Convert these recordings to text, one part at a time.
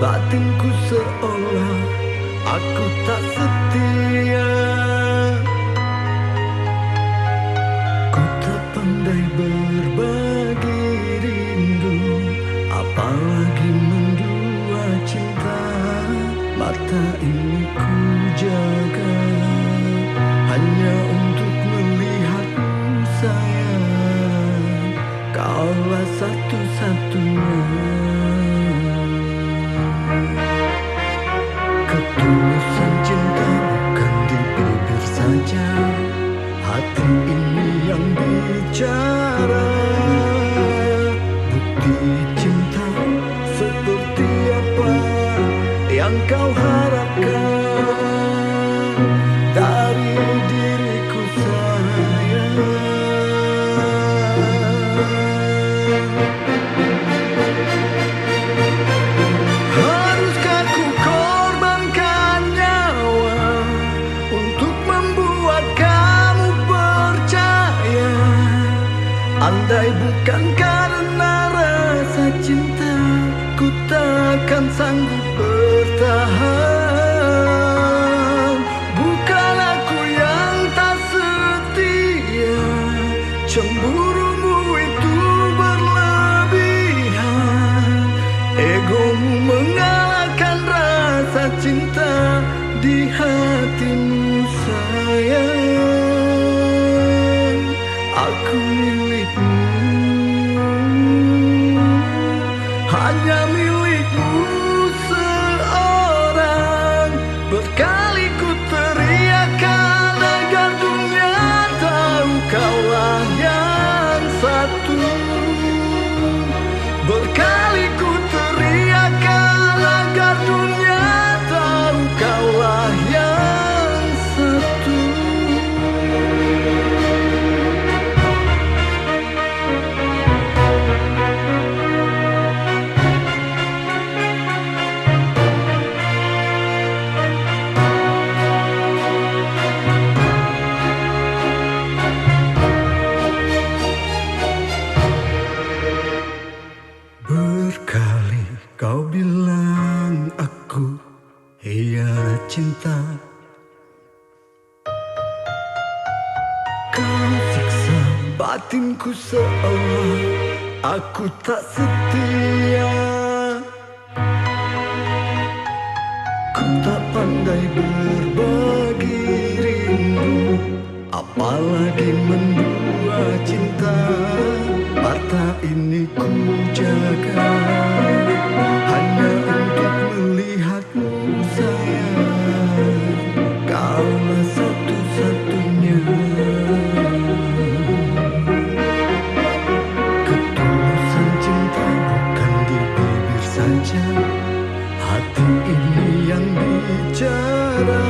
Batinku seolah aku tak setia. Ku tak pandai berbagi rindu, apalagi mendua cinta. Mata ini ku jaga hanya untuk melihatmu sayang. Kaulah satu-satunya. Ketulusan cinta bukan di bibir saja, hati ini yang bicara. Bukti cinta seperti apa yang kau harapkan dari diriku sayang? Haruskah ku korbankan nyawa untuk membuat kamu percaya? Andai bukan karena rasa cinta, ku takkan sanggup bertahan. Bukan aku yang tak setia, cemburumu itu berlebihan. Egomu mengalahkan rasa cinta di hatimu sayang. Aku milikmu, hanya milikmu seorang. Berkali ku teriakkan agar dunia tahu kaulah yang satu. Berkali ku teriakkan agar dunia tahu kaulah yang satu. Berkali kau bilang aku hianat cinta, kau siksa batinku seolah aku tak setia. Ku tak pandai berbagi rindu, apalagi mendua cinta. Mata ini ku jaga hanya untuk melihatmu sayang. Kaulah satu-satunya. Ketulusan cinta bukan di bibir saja, hati ini yang bicara.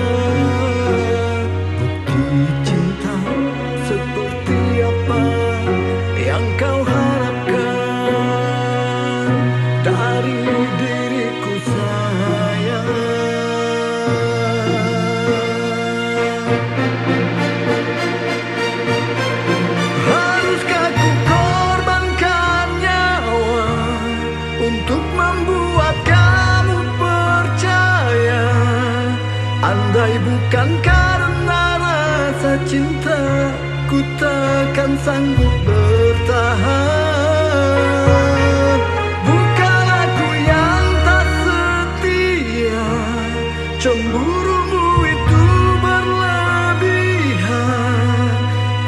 Bukti cinta seperti apa yang kau harapkan dari diriku sayang? Haruskah ku korbankan nyawa untuk membuat kamu percaya? Andai bukan karena rasa cinta, ku takkan sanggup bertahan. Bukan aku yang tak setia, cemburumu itu berlebihan.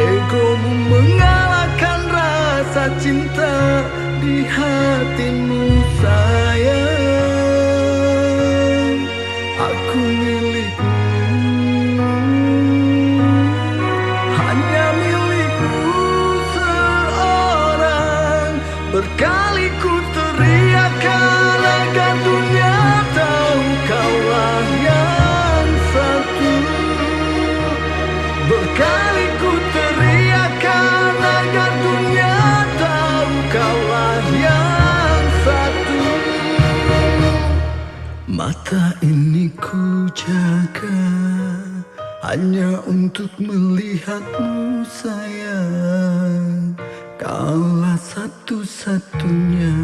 Egomu mengalahkan rasa cinta di hatimu sayang. Aku milikmu, hanya milikmu seorang. Berkali ku teriakkan agar dunia tahu kaulah yang satu. Berkali ku teriakkan agar dunia tahu kaulah yang satu. Mata ini ku jaga hanya untuk melihatmu sayang. Kaulah satu-satunya.